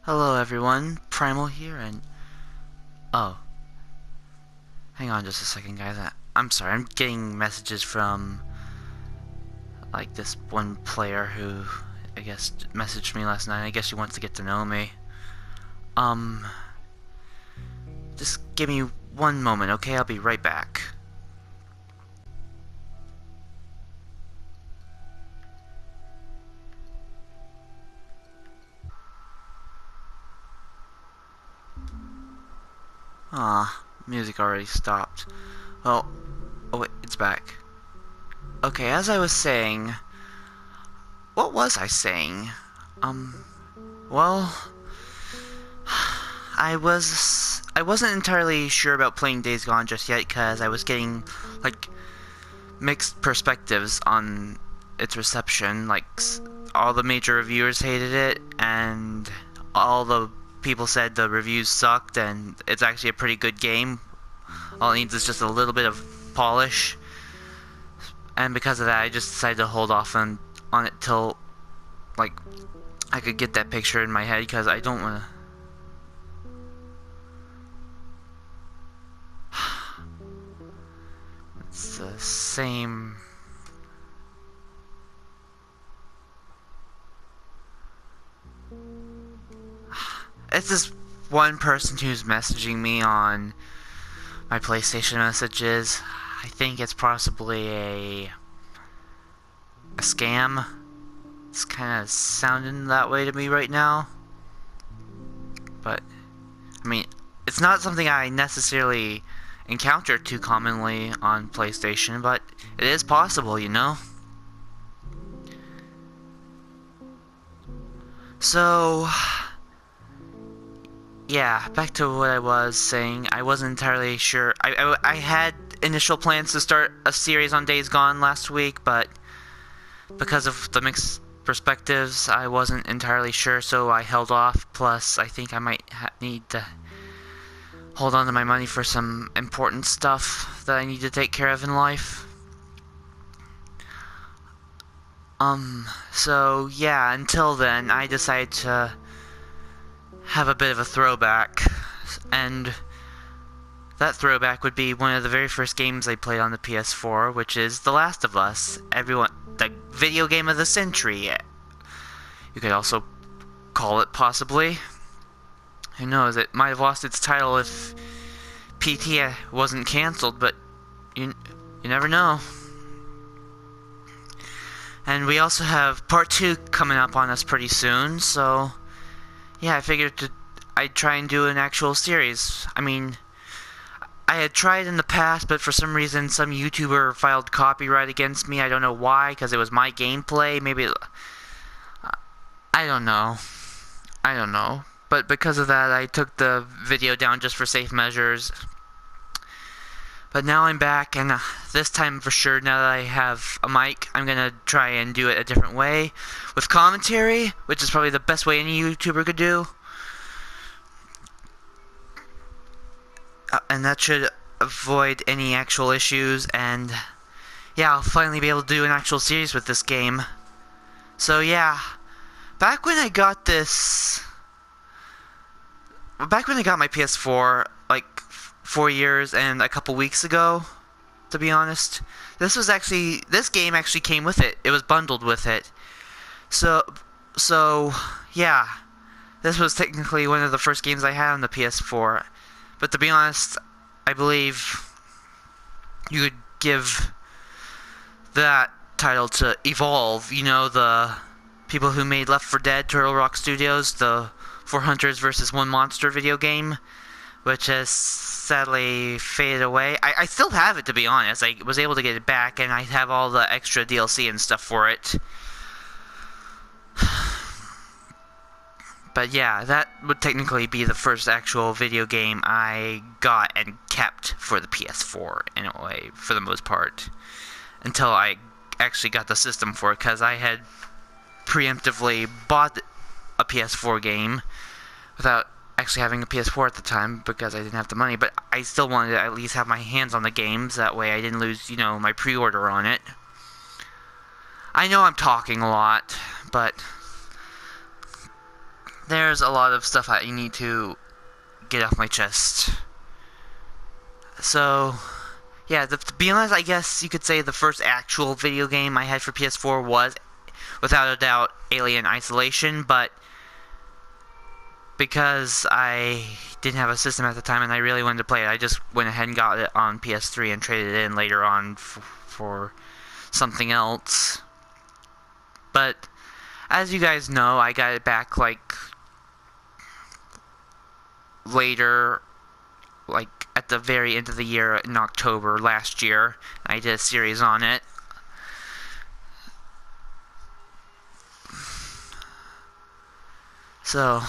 Hello everyone, Primal here, and oh, hang on just a second guys, I'm sorry, I'm getting messages from, like, this one player who, I guess, messaged me last night. I guess she wants to get to know me. Um, just give me one moment, okay? I'll be right back. Music already stopped. Well, oh wait, it's back. Okay, as I was saying, what was I saying? Well, I wasn't entirely sure about playing Days Gone just yet because I was getting, like, mixed perspectives on its reception. Like, all the major reviewers hated it, and all the people said the reviews sucked, and it's actually a pretty good game. All it needs is just a little bit of polish. And because of that, I just decided to hold off on it till, like, I could get that picture in my head, because I don't want to... It's the same... It's this one person who's messaging me on my PlayStation messages. I think it's possibly a scam. It's kind of sounding that way to me right now. But, I mean, it's not something I necessarily encounter too commonly on PlayStation, but it is possible, you know? So, yeah, back to what I was saying. I wasn't entirely sure. I had initial plans to start a series on Days Gone last week, but because of the mixed perspectives, I wasn't entirely sure, so I held off. Plus, I think I might need to hold on to my money for some important stuff that I need to take care of in life. So yeah, until then, I decided to have a bit of a throwback, and that throwback would be one of the very first games I played on the PS4, which is The Last of Us. The video game of the century. You could also call it, possibly. Who knows, it might have lost its title if PT wasn't cancelled, but you never know. And we also have part 2 coming up on us pretty soon, so yeah, I figured I'd try and do an actual series. I mean, I had tried in the past, but for some reason some YouTuber filed copyright against me. I don't know why, because it was my gameplay. Maybe... I don't know. But because of that, I took the video down just for safe measures. But now I'm back, and this time for sure, now that I have a mic, I'm gonna try and do it a different way. With commentary, which is probably the best way any YouTuber could do. And that should avoid any actual issues, and yeah, I'll finally be able to do an actual series with this game. So yeah, back when I got my PS4, like 4 years and a couple weeks ago, to be honest, this game actually came with it. It was bundled with it. So yeah, this was technically one of the first games I had on the PS4. But to be honest, I believe you could give that title to Evolve. You know, the people who made Left 4 Dead, Turtle Rock Studios, the 4 Hunters vs. 1 Monster video game, which has sadly faded away. I still have it, to be honest. I was able to get it back, and I have all the extra DLC and stuff for it. But yeah, that would technically be the first actual video game I got and kept for the PS4, in a way, for the most part. Until I actually got the system for it, because I had preemptively bought a PS4 game without actually having a PS4 at the time, because I didn't have the money. But I still wanted to at least have my hands on the games, that way I didn't lose, you know, my pre-order on it. I know I'm talking a lot, but there's a lot of stuff I need to get off my chest. So, yeah, to be honest, I guess you could say the first actual video game I had for PS4 was, without a doubt, Alien Isolation, but because I didn't have a system at the time and I really wanted to play it, I just went ahead and got it on PS3 and traded it in later on for something else. But as you guys know, I got it back like later, like at the very end of the year in October last year. I did a series on it. So,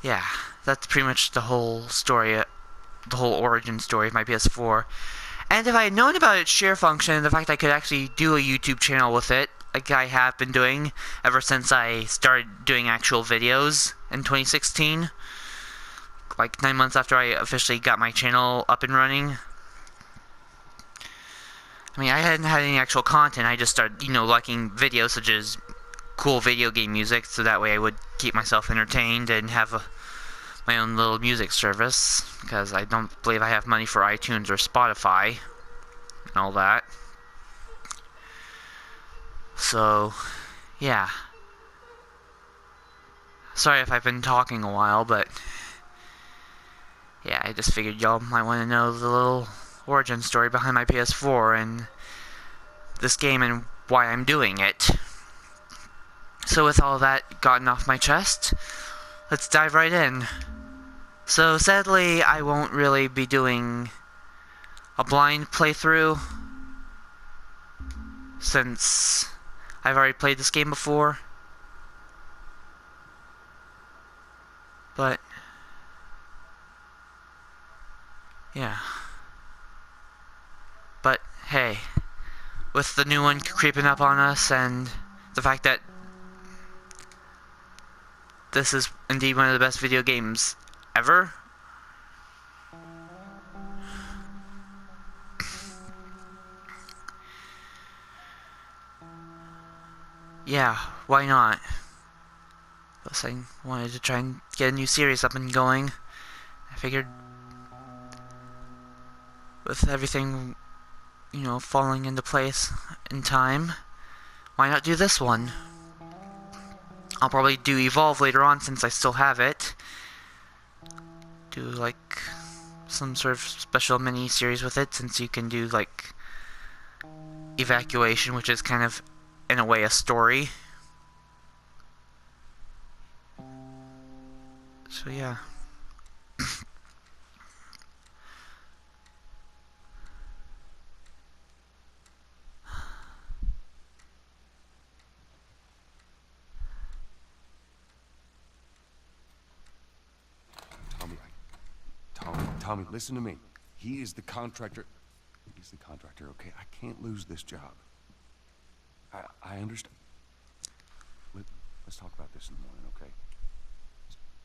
yeah, that's pretty much the whole story, the whole origin story of my PS4. And if I had known about its share function and the fact I could actually do a YouTube channel with it, like I have been doing ever since I started doing actual videos in 2016, like 9 months after I officially got my channel up and running. I mean, I hadn't had any actual content, I just started, liking videos such as cool video game music, so that way I would keep myself entertained and have my own little music service, because I don't believe I have money for iTunes or Spotify and all that. So, yeah. Sorry if I've been talking a while, but yeah, I just figured y'all might want to know the little origin story behind my PS4 and this game and why I'm doing it. So with all that gotten off my chest, let's dive right in. So sadly, I won't really be doing a blind playthrough, since I've already played this game before. But yeah. But hey, with the new one creeping up on us and the fact that this is indeed one of the best video games ever, yeah, why not? Plus, I wanted to try and get a new series up and going. I figured with everything, falling into place in time, why not do this one? I'll probably do Evolve later on since I still have it. Do like some sort of special mini series with it, since you can do like Evacuation, which is kind of in a way a story. So yeah. Tommy, listen to me. He is the contractor. He's the contractor, okay? I can't lose this job. I understand. Let's talk about this in the morning, okay?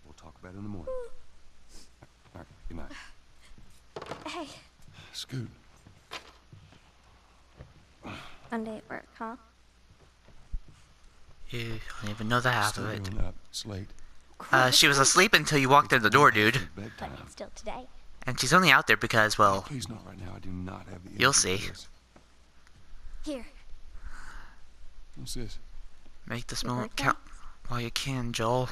We'll talk about it in the morning. All right, good night. Hey. Scoot. Monday at work, huh? You don't even know the half of it. Still up. It's late. She was asleep until you walked in the door, dude. But still today. And she's only out there because, well, Please not right now. I do not have the energy you'll for see. this. Here. What's this? Make this Your moment birthday? count while you can, Joel.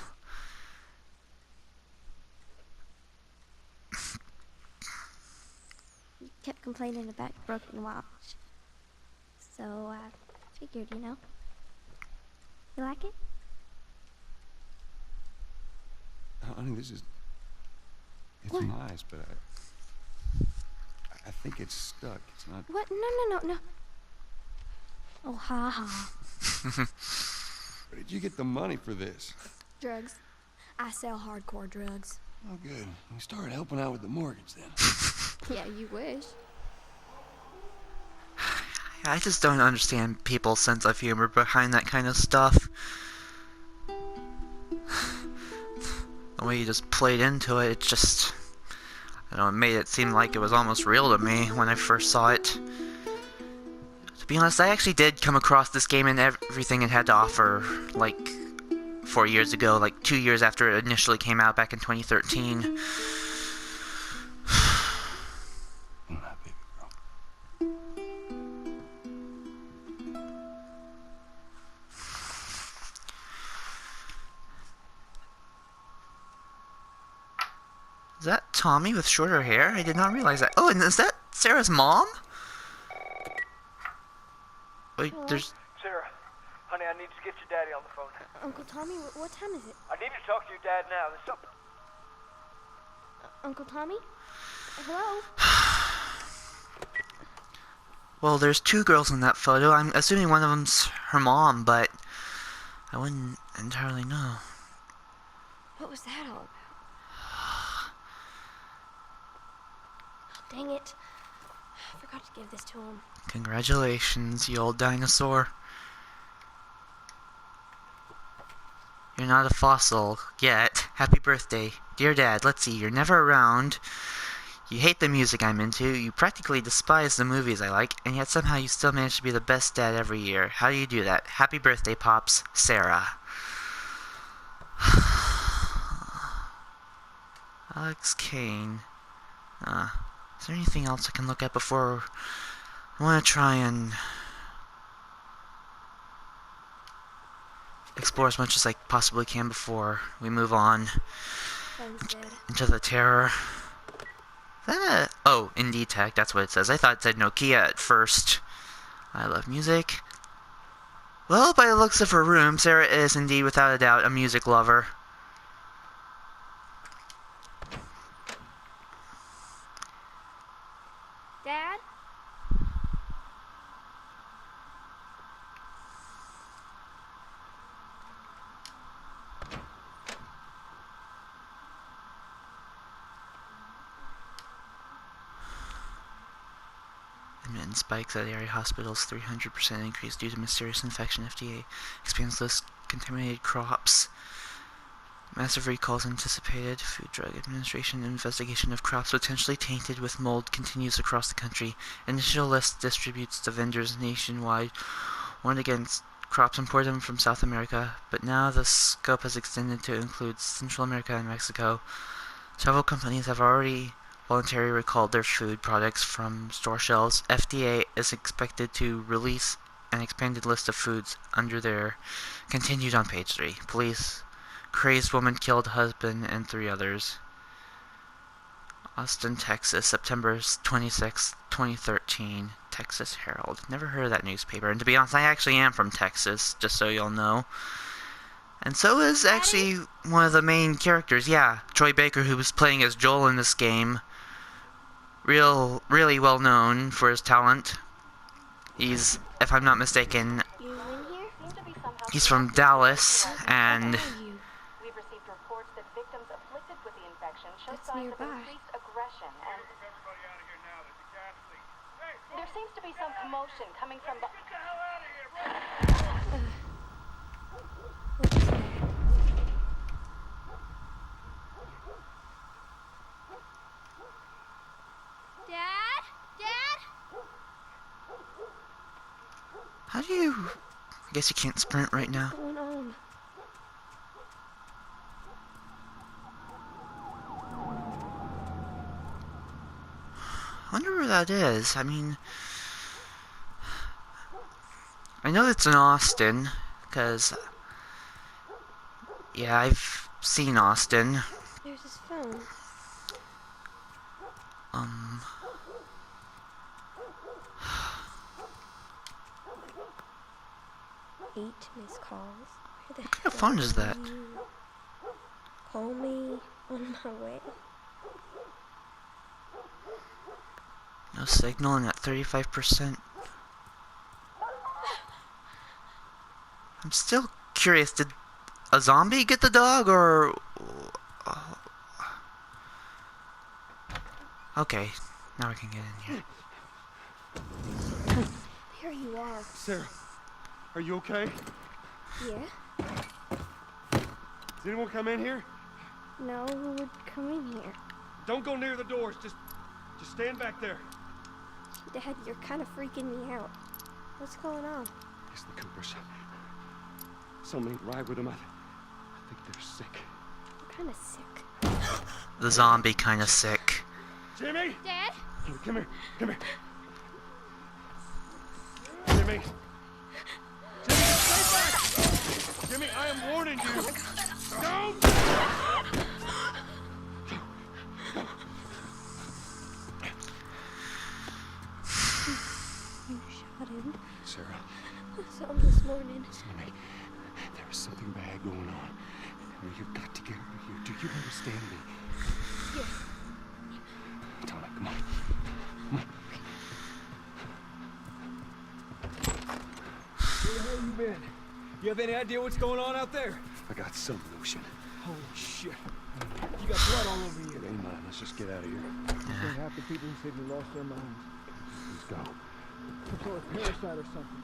You kept complaining about your broken watch. So I figured, You like it? Honey, this is... It's What? nice, but I think it's stuck. It's not... What? No. Oh, ha ha. Where did you get the money for this? Drugs. I sell hardcore drugs. Oh, good. We started helping out with the mortgage then. Yeah, you wish. I just don't understand people's sense of humor behind that kind of stuff. The way you just played into it, it's just... I don't know, it made it seem like it was almost real to me when I first saw it. To be honest, I actually did come across this game and everything it had to offer, like, 4 years ago, like 2 years after it initially came out back in 2013. My baby girl. Is that Tommy with shorter hair? I did not realize that. Oh, and is that Sarah's mom? Wait, Hello? there's... Sarah, honey, I need to get your daddy on the phone. Uncle Tommy, what time is it? I need to talk to your dad now. There's something. Uncle Tommy? Hello? Well, there's 2 girls in that photo. I'm assuming one of them's her mom, but I wouldn't entirely know. What was that all about? Dang it. I forgot to give this to him. Congratulations, you old dinosaur. You're not a fossil yet. Happy birthday. Dear Dad, let's see, you're never around. You hate the music I'm into. You practically despise the movies I like, and yet somehow you still manage to be the best dad every year. How do you do that? Happy birthday, Pops. Sarah. Alex Kane. Is there anything else I can look at before... I want to try and... explore as much as I possibly can before we move on Sounds good. into the terror. Oh, Indie Tech, that's what it says. I thought it said Nokia at first. I love music. Well, by the looks of her room, Sarah is indeed, without a doubt, a music lover. Dad? Admittance spikes at area hospitals, 300% increase due to mysterious infection. FDA expands list contaminated crops. Massive recalls anticipated. Food Drug Administration investigation of crops potentially tainted with mold continues across the country. Initial list distributes to vendors nationwide. Warned against crops imported from South America, but now the scope has extended to include Central America and Mexico. Several companies have already voluntarily recalled their food products from store shelves. FDA is expected to release an expanded list of foods under their continued on page 3. Police crazed woman killed husband and 3 others. Austin, Texas, September 26, 2013. Texas Herald. Never heard of that newspaper. And to be honest, I actually am from Texas, just so y'all know. And so is actually one of the main characters. Yeah, Troy Baker, who was playing as Joel in this game. Really well known for his talent. He's, if I'm not mistaken, You in here? he's from Dallas, and We've received reports that victims afflicted with the infection show That's signs of nearby. increased aggression, and there seems to be some commotion coming from What was that? Dad? Dad? how do you... I guess you can't sprint right now. What's going on? I wonder where that is. I mean... I know it's in Austin, because... yeah, I've seen Austin. There's his phone. Eight missed calls. Where the What kind of phone is that? you? Call me on my way. No signal and at 35%. I'm still curious, did a zombie get the dog, or... okay, now we can get in here. There you are. Sarah, are you okay? Yeah? Does anyone come in here? No, who would come in here? Don't go near the doors. Just stand back there. Dad, you're kind of freaking me out. What's going on? It's the Coopers. Something ain't right with them. think they're sick. I'm kind of sick. The zombie kind of sick. Jimmy! Dad? Come here. Jimmy! Jimmy, stay back! Jimmy, I am warning you! Don't! You shot him. Sarah, I saw him this morning. listen to me. There is something bad going on. You've got to get out of here. Do you understand me? Yes. Tommy, come on. Come on. Where the hell you been? You have any idea what's going on out there? I got some notion. Holy shit. You got blood all over you. It ain't mine. Let's just get out of here. I think half the people who said they lost their minds. Let's go. Some sort of parasite or something.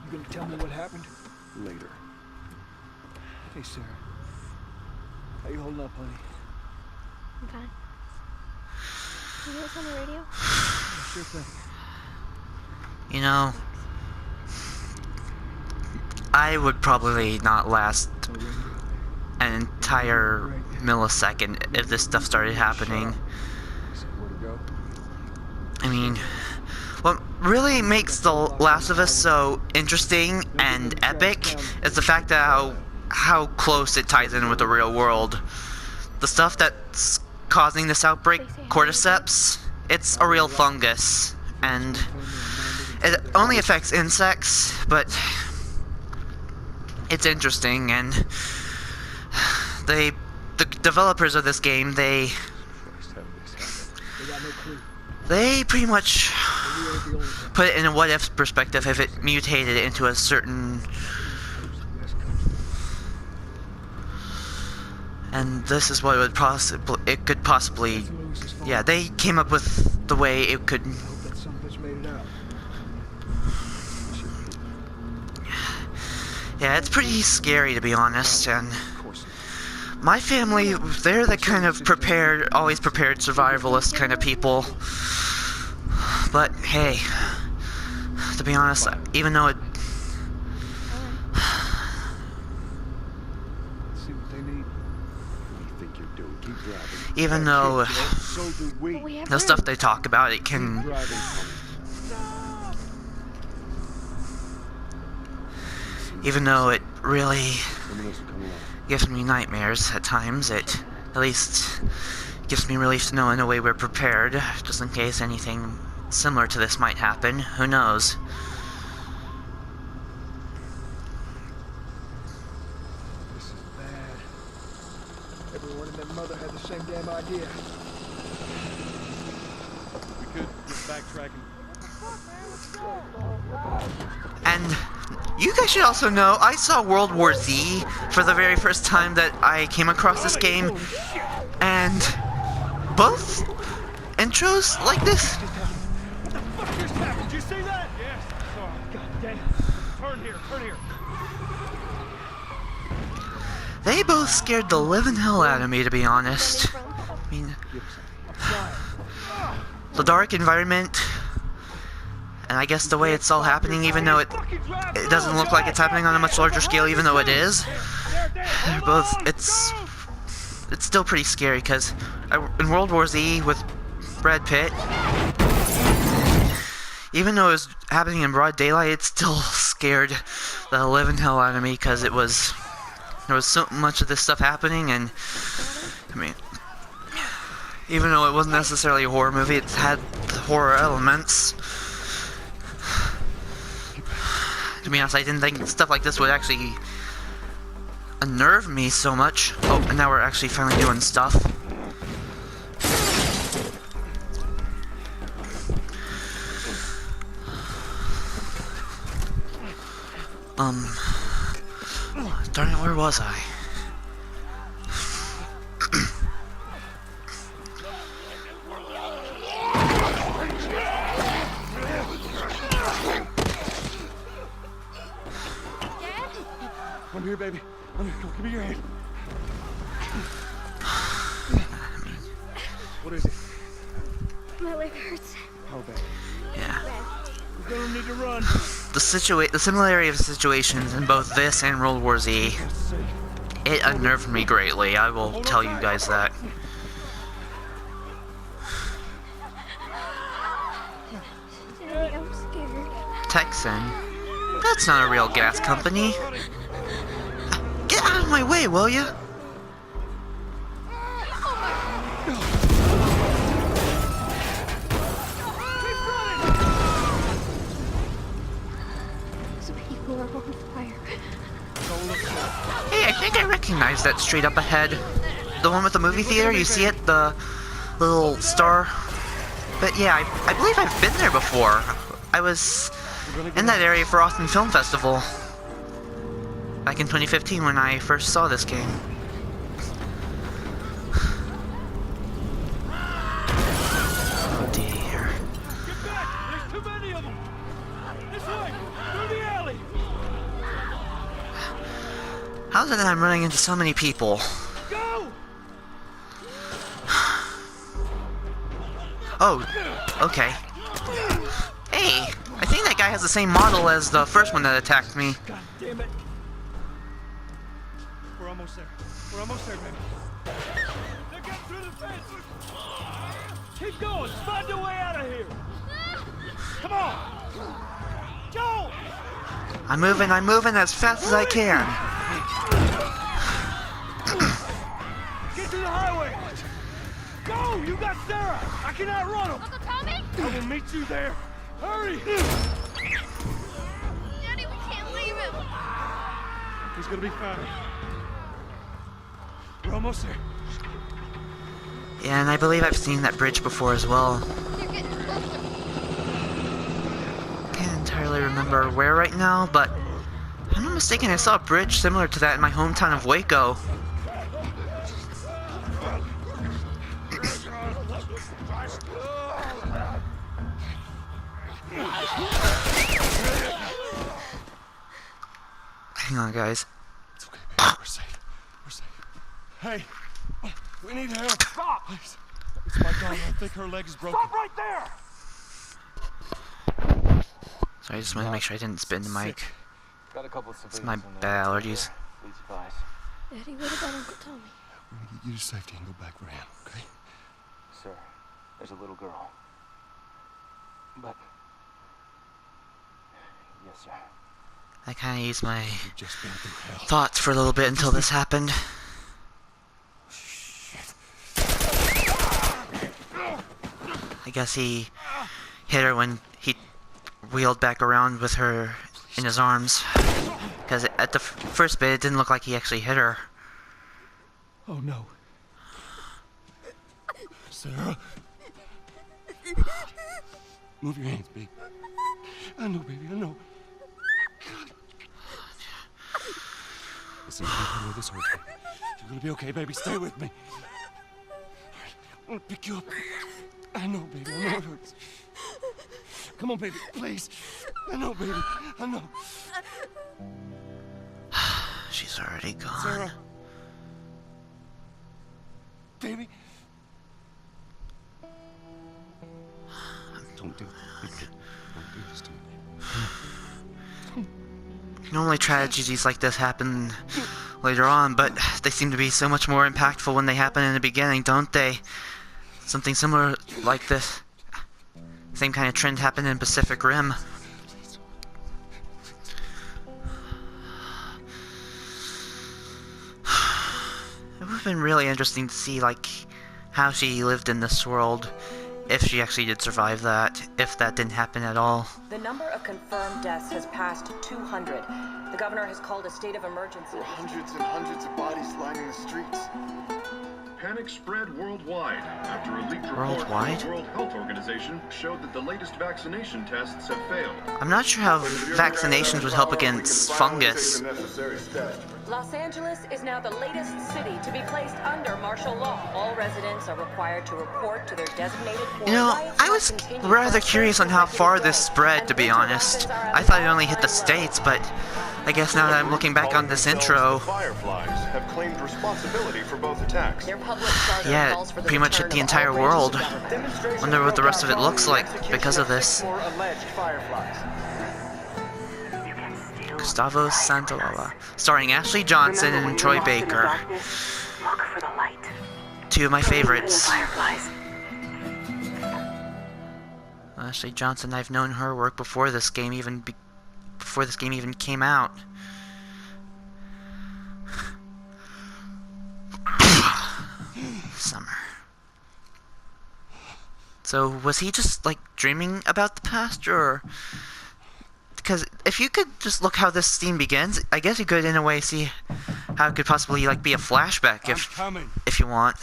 You gonna tell me what happened? Later. Hey, Sarah. How you holding up, honey? I'm fine. You hear us on the radio? Yeah, sure thing. You know, I would probably not last an entire millisecond if this stuff started happening. Where to go? I mean, what really makes The Last of Us so interesting and epic is the fact that how close it ties in with the real world. The stuff that's causing this outbreak, cordyceps, it's a real fungus, and it only affects insects, but it's interesting, and the developers of this game, they got no clue. They pretty much put it in a what-if perspective if it mutated into a certain... And this is what it could possibly... Yeah, they came up with the way it could... I hope that some bitch made it out. Yeah, it's pretty scary to be honest, and... My family, they're the kind of prepared, always prepared survivalist kind of people. But hey, to be honest, even though it... See what they need. What do you think you're doing? Keep driving. Even though So do we. But we have the stuff they talk about, it can... Driving. Even though it really Someone else will come along. gives me nightmares at times, it at least gives me relief to know in a way we're prepared, just in case anything similar to this might happen. Who knows? This is bad. Everyone and their mother had the same damn idea. We could just backtracking. And you guys should also know, I saw World War Z for the very first time that I came across this game, and both intros like this, What the fuck just happened? Did you see that? Yes, I saw it. God damn. Turn here, turn here. they both scared the living hell out of me, to be honest. from. I mean, I'm trying. the dark environment, and I guess the way it's all happening, even though it doesn't look like it's happening on a much larger scale, even though it is. They're both, it's still pretty scary, because in World War Z with Brad Pitt, even though it was happening in broad daylight, it still scared the living hell out of me, because there was so much of this stuff happening, and I mean, even though it wasn't necessarily a horror movie, it had horror elements. To be honest, I didn't think stuff like this would actually unnerve me so much. Oh, and now we're actually finally doing stuff. Darn it, where was I? I'm here, baby. I'm here. Come, give me your hand. What is it? My leg hurts. How bad? Yeah. We're gonna need to run. the similarity of the situations in both this and World War Z, it unnerved me greatly. I will tell you guys that. Daddy, I'm scared. Texan? That's not a real gas company. Get out of my way, will ya? Those people are on fire. Hey, I think I recognize that street up ahead. The one with the movie theater, you see it? The little star? But yeah, I believe I've been there before. I was in that area for Austin Film Festival back in 2015 when I first saw this game. Oh dear. Get back! There's too many of them! This way! Through the alley! How's it that I'm running into so many people? Go! Oh, okay. Hey, I think that guy has the same model as the first one that attacked me. God damn it! We're almost there. We're almost there, baby. They're getting through the fence! Keep going! Find a way out of here! Come on! Joe! I'm moving as fast as I can. Get to the highway! Go! You got Sarah! I can outrun him! Uncle Tommy? I will meet you there! Hurry! Daddy, we can't leave him. He's gonna be fine. We're almost there. Yeah, and I believe I've seen that bridge before as well. They're getting closer. Can't entirely remember where right now, but if I'm not mistaken, I saw a bridge similar to that in my hometown of Waco. Hang on, guys. It's okay, baby. We're safe. We're safe. Hey, we need help. Stop! Please. It's my daughter. I think her leg is broken. Stop right there! Sorry, I just wanted to make sure I didn't spin the mic. Got a couple of It's my civilians in bad there. allergies. Please advise. Daddy, what about Uncle Tommy? We're gonna get you to safety and go back for him, okay? Sir, there's a little girl. But... Yes, sir. I kind of used my We've just been through hell. thoughts for a little bit until this happened. I guess he hit her when he wheeled back around with her in his arms. Because at the first bit, it didn't look like he actually hit her. Oh no. Sarah. Move your hands, baby. I know, baby, I know. Listen, I know this hurts. You're gonna be okay, baby. Stay with me. I'm gonna pick you up. I know, baby. I know it hurts. Come on, baby, please. I know, baby. I know. She's already gone. Sarah. Baby. Don't do it. Don't do this to me, baby. Normally tragedies like this happen later on, but they seem to be so much more impactful when they happen in the beginning, don't they? Something similar like this. Same kind of trend happened in Pacific Rim. It would have been really interesting to see, like, how she lived in this world, if she actually did survive that, if that didn't happen at all. The number of confirmed deaths has passed 200. The governor has called a state of emergency. There are hundreds and hundreds of bodies lining the streets. Panic spread worldwide after a leaked report Worldwide? from the World Health Organization showed that the latest vaccination tests have failed. I'm not sure how vaccinations would help against fungus. Los Angeles is now the latest city to be placed under martial law. All residents are required to report to their designated You know, I was rather curious on how far this spread, to be honest. I thought it only hit the States, but I guess now that I'm looking back on this intro, Fireflies have claimed responsibility for both attacks. Their public charter yeah, calls for it the pretty much hit return the of entire all branches world. of government. Demonstrations Wonder what the rest of it broke out looks like following the because of execution this. for alleged fireflies. Gustavo Santaolalla, starring Ashley Johnson and Troy Baker. Look for the light. Two of my favorites. Fireflies. Ashley Johnson, I've known her work before this game even came out. Summer. So was he just like dreaming about the past, or? Because if you could just look how this scene begins, I guess you could in a way see how it could possibly like be a flashback if you want.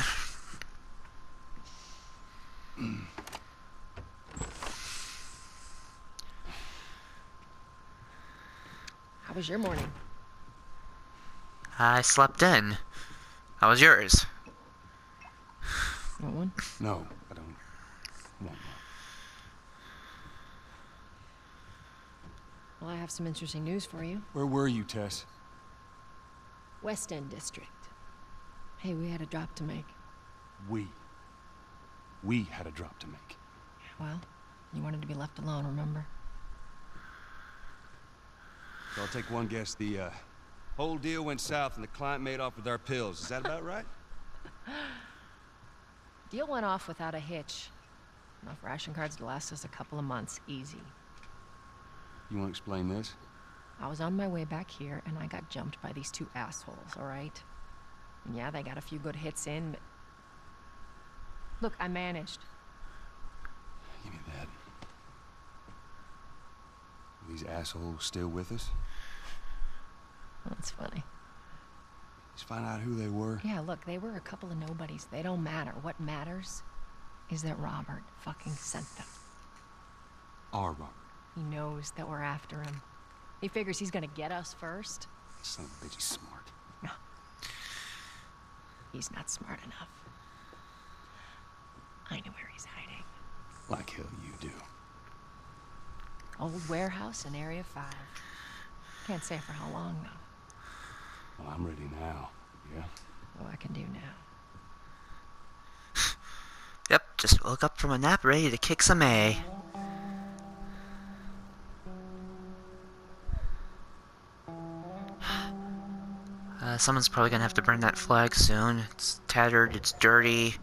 How was your morning? I slept in. How was yours? Want one? No, I don't want one. Well, I have some interesting news for you. Where were you, Tess? West End District. Hey, we had a drop to make. We had a drop to make. Well, you wanted to be left alone, remember? So I'll take one guess. The whole deal went south and the client made off with our pills. Is that about right? Deal went off without a hitch. Enough ration cards to last us a couple of months, easy. You want to explain this? I was on my way back here, and I got jumped by these two assholes, all right? And yeah, they got a few good hits in, but... Look, I managed. Give me that. Are these assholes still with us? That's funny. Just find out who they were. Yeah, look, they were a couple of nobodies. They don't matter. What matters is that Robert fucking sent them. Our Robert. He knows that we're after him. He figures he's gonna get us first. Son of a bitch, he's smart. No. He's not smart enough. I know where he's hiding. Like hell you do. Old warehouse in Area 5. Can't say for how long, though. Well, I'm ready now. Yeah? What I can do now. Yep, just woke up from a nap ready to kick some A. Someone's probably gonna have to burn that flag soon. It's tattered, it's dirty.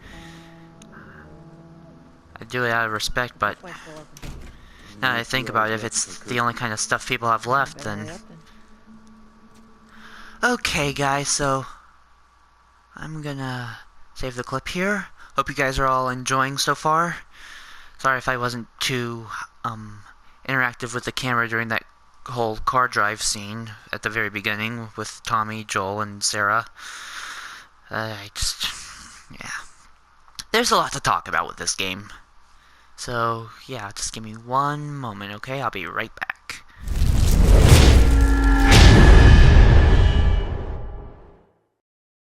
I do it out of respect, but now that I think about it, if it's the only kind of stuff people have left, then... Okay, guys, so... I'm gonna save the clip here. Hope you guys are all enjoying so far. Sorry if I wasn't too, interactive with the camera during that whole car drive scene at the very beginning with Tommy, Joel, and Sarah. Yeah. There's a lot to talk about with this game. So, yeah, just give me one moment, okay? I'll be right back.